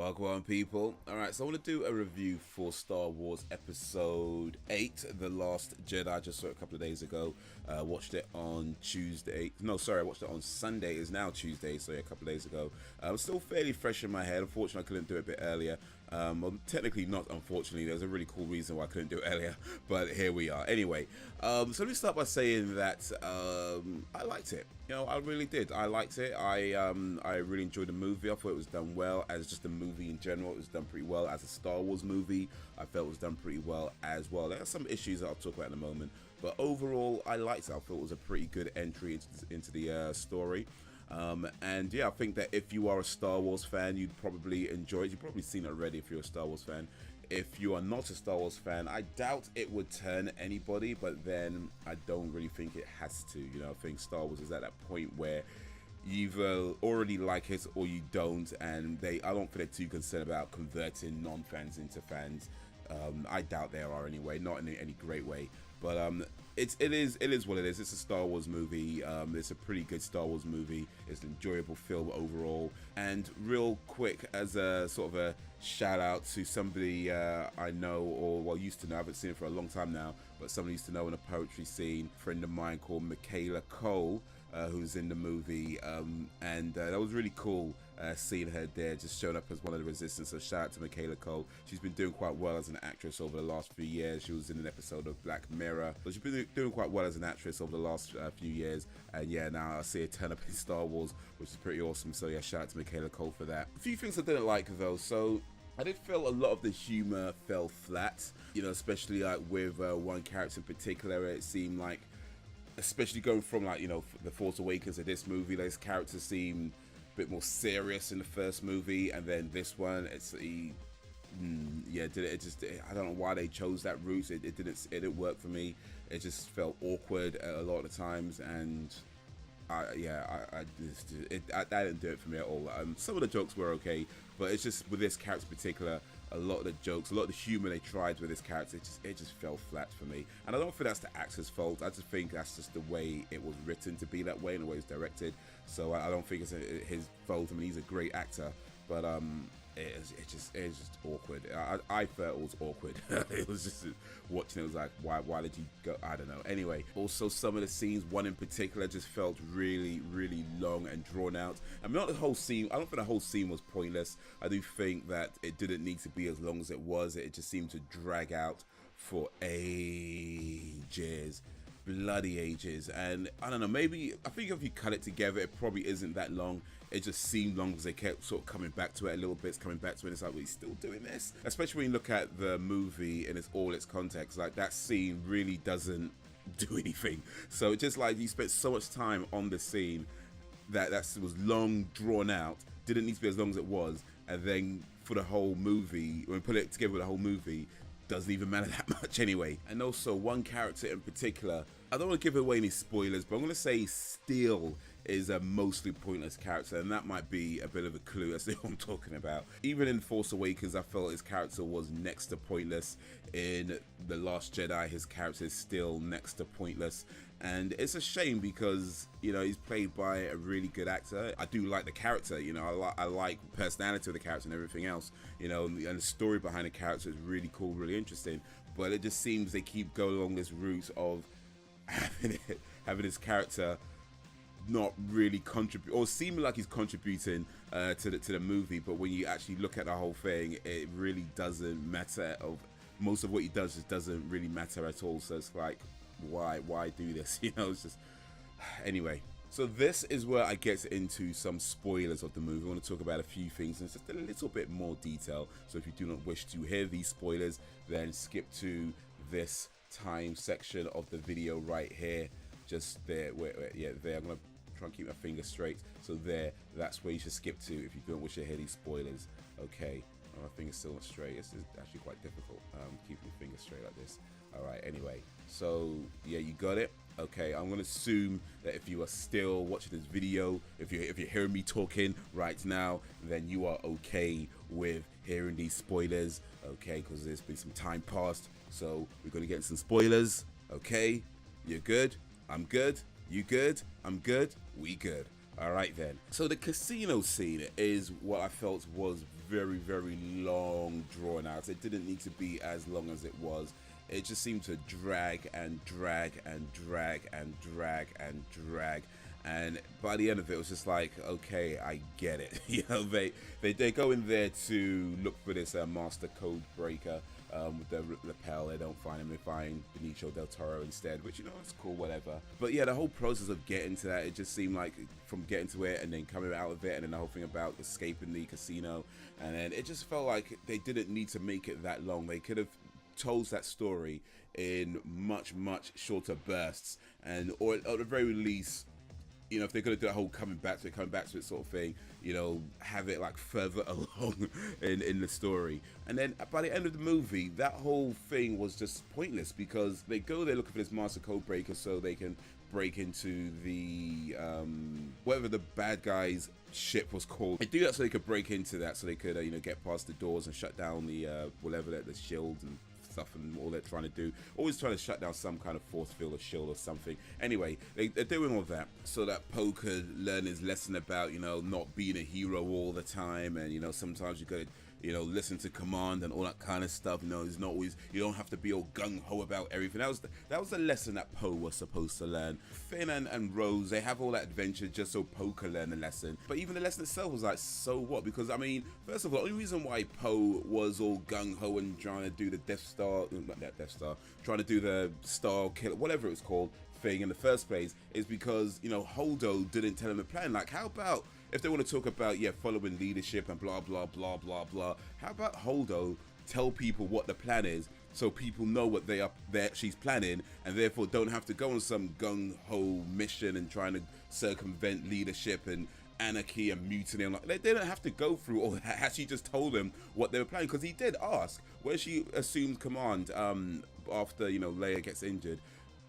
Welcome, people. Alright, so I want to do a review for Star Wars Episode 8, The Last Jedi. I just saw it a couple of days ago. Watched it on Tuesday. No, sorry, I watched it on Sunday. It's now Tuesday, so yeah, a couple of days ago. It's still fairly fresh in my head. Unfortunately, I couldn't do it a bit earlier. Well, technically not, unfortunately. There's a really cool reason why I couldn't do it earlier, but here we are. Anyway, so let me start by saying that I liked it. You know, I really did. I liked it. I really enjoyed the movie. I thought it was done well as just a movie in general. It was done pretty well as a Star Wars movie. I felt it was done pretty well as well. There are some issues that I'll talk about in a moment, but overall, I liked it. I thought it was a pretty good entry into the story. And yeah, I think that if you are a Star Wars fan, you'd probably enjoy it. You've probably seen it already if you're a Star Wars fan. If you are not a Star Wars fan, I doubt it would turn anybody, but then I don't really think it has to. You know, I think Star Wars is at that point where you either already like it or you don't, and I don't think they're too concerned about converting non-fans into fans. I doubt they are anyway, not in any great way. But it is what it is. It's a Star Wars movie. It's a pretty good Star Wars movie. It's an enjoyable film overall. And real quick, as a sort of a shout out to somebody I know, or well, used to know. I haven't seen it for a long time now, but somebody used to know in a poetry scene. A friend of mine called Michaela Cole, who's in the movie, and that was really cool seeing her there, just showing up as one of the Resistance. So shout out to Michaela Cole. She's been doing quite well as an actress over the last few years. She was in an episode of Black Mirror, so she's been doing quite well as an actress over the last few years. And yeah, now I see her turn up in Star Wars, which is pretty awesome. So yeah, shout out to Michaela Cole for that. A few things I didn't like though. So I did feel a lot of the humor fell flat, you know, especially like with one character in particular. It seemed like, especially going from, like, you know, The Force Awakens to this movie, those characters seem a bit more serious in the first movie, and then this one, I don't know why they chose that route. It didn't work for me. It just felt awkward a lot of the times, and that didn't do it for me at all. Some of the jokes were okay, but it's just with this character in particular, a lot of the jokes, a lot of the humor they tried with this character, it just fell flat for me. And I don't think that's the actor's fault. I just think that's just the way it was written to be that way, and the way it's directed. So I don't think it's his fault. I mean, he's a great actor, but it's just awkward. I felt it was awkward. It was just watching it was like, why did you go? I don't know. Anyway, also some of the scenes, one in particular, just felt really long and drawn out. I mean, not the whole scene. I don't think the whole scene was pointless. I do think that it didn't need to be as long as it was. It just seemed to drag out for ages. Bloody ages. And I don't know, maybe I think if you cut it together, it probably isn't that long. It just seemed long because they kept sort of coming back to it, a little bits coming back to it. It's like, we're still doing this, especially when you look at the movie in its context. Like, that scene really doesn't do anything. So it's just like you spent so much time on the scene that was long, drawn out, didn't need to be as long as it was, and then for the whole movie, when we put it together with the whole movie, doesn't even matter that much anyway. And also one character in particular, I don't want to give away any spoilers, but I'm going to say Steel is a mostly pointless character, and that might be a bit of a clue as to what I'm talking about. Even in Force Awakens, I felt his character was next to pointless. In The Last Jedi, his character is still next to pointless, and it's a shame because, you know, he's played by a really good actor. I do like the character, you know, I like the personality of the character and everything else, you know, and the story behind the character is really cool, really interesting, but it just seems they keep going along this route of having his character not really contribute, or seeming like he's contributing to the movie, but when you actually look at the whole thing, it really doesn't matter. Most of what he does just doesn't really matter at all. So it's like, why do this? You know, it's just, anyway. So this is where I get into some spoilers of the movie. I want to talk about a few things in just a little bit more detail. So if you do not wish to hear these spoilers, then skip to this time section of the video right here. Just there, yeah, there. I'm gonna try and keep my finger straight. So there, that's where you should skip to if you don't wish to hear these spoilers. Okay, my finger's still not straight. This is actually quite difficult, keeping your finger straight like this. All right, anyway, so yeah, you got it. Okay, I'm gonna assume that if you are still watching this video, if you're hearing me talking right now, then you are okay with hearing these spoilers. Okay, because there's been some time passed, so we're gonna get some spoilers. Okay, you're good. I'm good. You good? I'm good. We good. All right then. So the casino scene is what I felt was very, very long, drawn out. It didn't need to be as long as it was. It just seemed to drag and drag and drag and drag and drag. And by the end of it, it was just like, okay, I get it. You know, they go in there to look for this master code breaker with the lapel. They don't find him. They find Benicio del Toro instead, which, you know, it's cool, whatever. But yeah, the whole process of getting to that, it just seemed like from getting to it and then coming out of it, and then the whole thing about escaping the casino, and then it just felt like they didn't need to make it that long. They could have told that story in much, much shorter bursts, and or at the very least, you know, if they're going to do a whole coming back to it sort of thing, you know, have it like further along in the story. And then by the end of the movie, that whole thing was just pointless, because they go there looking for this master code breaker so they can break into the whatever the bad guy's ship was called. They do that so they could break into that, so they could you know, get past the doors and shut down the whatever the shields and stuff and all they're trying to do. Always trying to shut down some kind of force field or shield or something. Anyway, they're doing all that so that Poe could learn his lesson about, you know, not being a hero all the time, and, you know, sometimes you gotta, you know, listen to command and all that kind of stuff. You know, it's not always, you don't have to be all gung-ho about everything. That was the lesson that Poe was supposed to learn. Finn and Rose, they have all that adventure just so Poe can learn the lesson. But even the lesson itself was like, so what? Because, I mean, first of all, the only reason why Poe was all gung-ho and trying to do the Death Star, not that Death Star, trying to do the Star Killer, whatever it was called, thing in the first place, is because, you know, Holdo didn't tell him the plan. Like, how about, if they want to talk about, yeah, following leadership and blah, blah, blah, blah, blah, how about Holdo tell people what the plan is so people know what she's planning, and therefore don't have to go on some gung-ho mission and trying to circumvent leadership and anarchy and mutiny. And like, they didn't have to go through all that. Had she just told them what they were planning, because he did ask when she assumed command after, you know, Leia gets injured.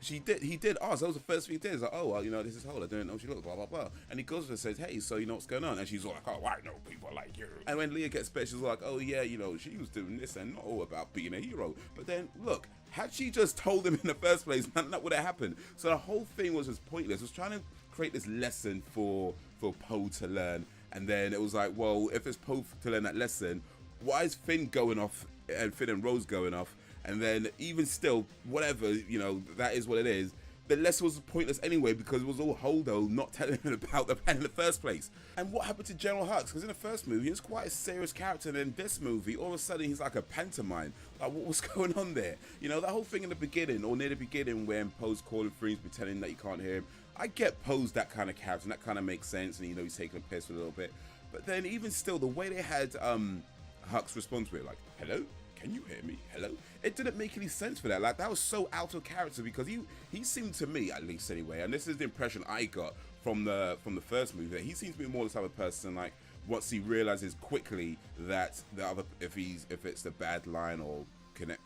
He did ask. That was the first thing he did. He's like, oh, well, you know, this is Holdo. I don't know how she looks, blah, blah, blah. And he goes to her and says, hey, so you know what's going on? And she's all like, oh, I know people like you. And when Leia gets back, she's like, oh, yeah, you know, she was doing this and not all about being a hero. But then, look, had she just told him in the first place, that would have happened. So the whole thing was just pointless. It was trying to create this lesson for Poe to learn. And then it was like, well, if it's Poe to learn that lesson, why is Finn going off and Finn and Rose going off? And then even still, whatever, you know, that is what it is. The lesson was pointless anyway, because it was all Holdo not telling him about the plan in the first place. And what happened to General Hux? Because in the first movie, he was quite a serious character, and in this movie, all of a sudden, he's like a pantomime. Like, what was going on there? You know, that whole thing in the beginning, or near the beginning, when Poe's calling for him, pretending that you can't hear him. I get Poe's that kind of character, and that kind of makes sense, and, you know, he's taking a piss for a little bit. But then, even still, the way they had Hux respond to it, like, hello? Can you hear me? Hello? It didn't make any sense for that. Like, that was so out of character, because he seemed to me, at least anyway, and this is the impression I got from the first movie, that he seems to be more the type of person, like, once he realizes quickly that the other, if it's the bad line or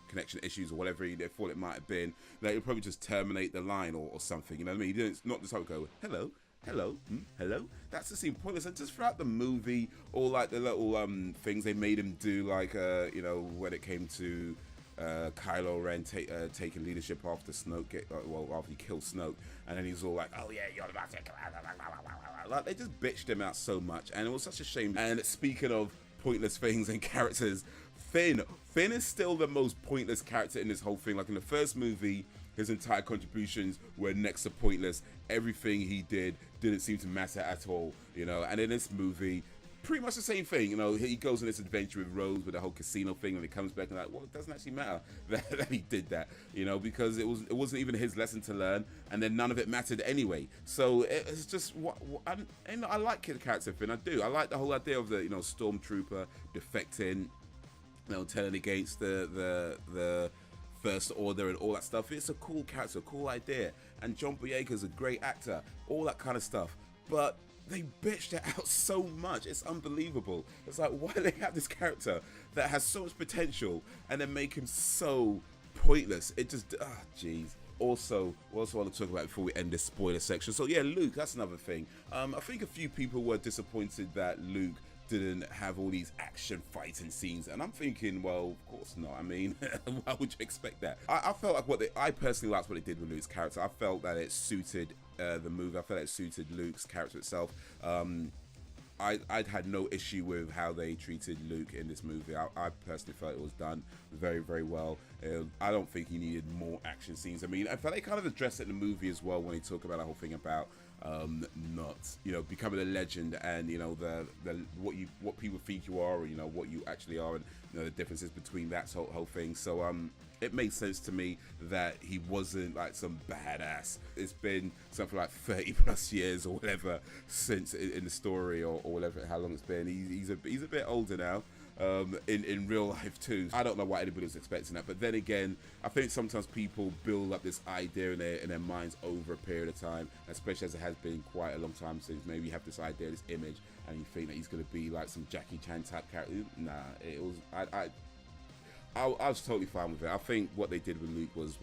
connection issues or whatever they thought it might have been, that he'll probably just terminate the line or something. You know what I mean? It's not the type of go, hello. Hello, hello. That's the scene pointless. And just throughout the movie, all like the little things they made him do, like you know, when it came to Kylo Ren taking leadership after Snoke, after he killed Snoke, and then he's all like, "Oh yeah, you're about to," like they just bitched him out so much, and it was such a shame. And speaking of pointless things and characters, Finn is still the most pointless character in this whole thing. Like in the first movie, his entire contributions were next to pointless. Everything he did didn't seem to matter at all, you know. And in this movie, pretty much the same thing, you know. He goes on this adventure with Rose with the whole casino thing, and he comes back and like, well, it doesn't actually matter that he did that, you know, because it wasn't even his lesson to learn, and then none of it mattered anyway. So it's just and I like the character Finn. I do. I like the whole idea of the, you know, stormtrooper defecting, you know, turning against the First Order and all that stuff. It's a cool character, a cool idea, and John Boyega's a great actor, all that kind of stuff. But they bitched it out so much. It's unbelievable. It's like, why do they have this character that has so much potential and then make him so pointless? It just, jeez. Also, what else I want to talk about before we end this spoiler section? So yeah, Luke, that's another thing. I think a few people were disappointed that Luke didn't have all these action fighting scenes, and I'm thinking, well, of course not. I mean, why would you expect that? I felt like I personally liked what they did with Luke's character. I felt that it suited the movie. I felt it suited Luke's character itself. I'd had no issue with how they treated Luke in this movie. I personally felt it was done very, very well. I don't think he needed more action scenes. I mean, I felt they kind of addressed it in the movie as well when they talk about the whole thing about not, you know, becoming a legend, and you know the what people think you are, or you know what you actually are, and you know the differences between that whole thing. So it made sense to me that he wasn't like some badass. It's been something like 30 plus years or whatever since in the story, or whatever, how long it's been. He's a bit older now. In real life too. I don't know why anybody was expecting that, but then again, I think sometimes people build up this idea in their minds over a period of time, especially as it has been quite a long time since. Maybe you have this idea, this image, and you think that he's going to be like some Jackie Chan type character. Nah, it was I was totally fine with it. I think what they did with Luke was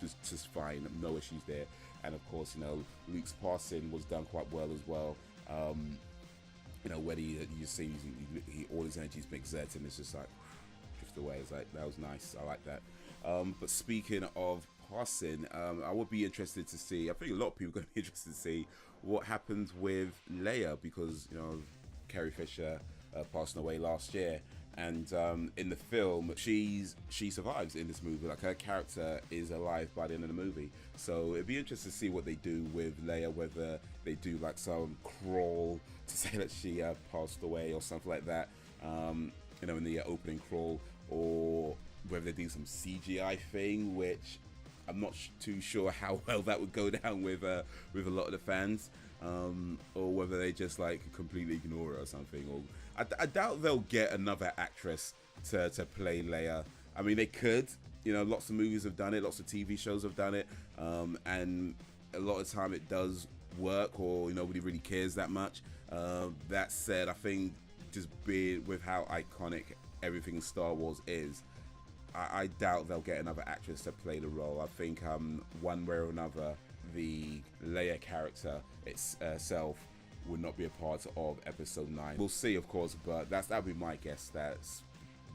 just fine. No issues there. And of course, you know, Luke's passing was done quite well as well. You know, when you see all his energy's been exerted, and it's just like drift away. It's like, that was nice. I like that. But speaking of passing, I would be interested to see. I think a lot of people are going to be interested to see what happens with Leia, because you know Carrie Fisher passing away last year, and in the film she survives in this movie. Like, her character is alive by the end of the movie, so it'd be interesting to see what they do with Leia, whether they do like some crawl to say that she passed away or something like that, you know, in the opening crawl, or whether they do some CGI thing, which I'm not too sure how well that would go down with a lot of the fans, or whether they just like completely ignore it or something. Or I doubt they'll get another actress to play Leia. I mean, they could, you know, lots of movies have done it, lots of TV shows have done it, and a lot of time it does work, or you know, nobody really cares that much. That said, I think just being with how iconic everything in Star Wars is, I doubt they'll get another actress to play the role. I think one way or another, the Leia character itself would not be a part of Episode 9. We'll see, of course, but that'll be my guess.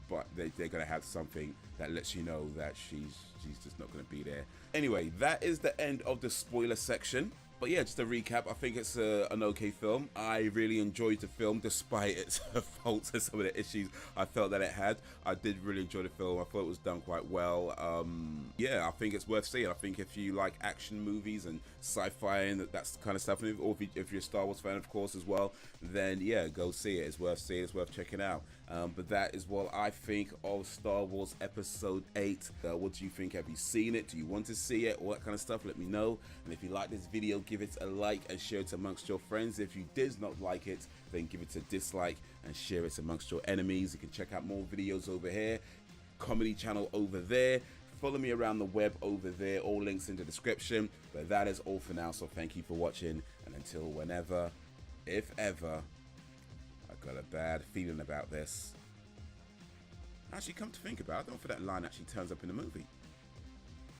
But they're gonna have something that lets you know that she's just not gonna be there. Anyway, that is the end of the spoiler section. But yeah, just to recap, I think it's an okay film. I really enjoyed the film, despite its faults and some of the issues I felt that it had. I did really enjoy the film. I thought it was done quite well. Yeah, I think it's worth seeing. I think if you like action movies and sci-fi and that's the kind of stuff, or if you're a Star Wars fan, of course, as well, then yeah, go see it. It's worth seeing. It's worth checking out. But that is what I think of Star Wars Episode 8. What do you think? Have you seen it? Do you want to see it? All that kind of stuff, let me know. And if you like this video, give it a like and share it amongst your friends. If you did not like it, then give it a dislike and share it amongst your enemies. You can check out more videos over here, comedy channel over there. Follow me around the web over there. All links in the description. But that is all for now. So thank you for watching. And until whenever, if ever, I got a bad feeling about this. Actually, come to think about it, I don't know if that line actually turns up in the movie.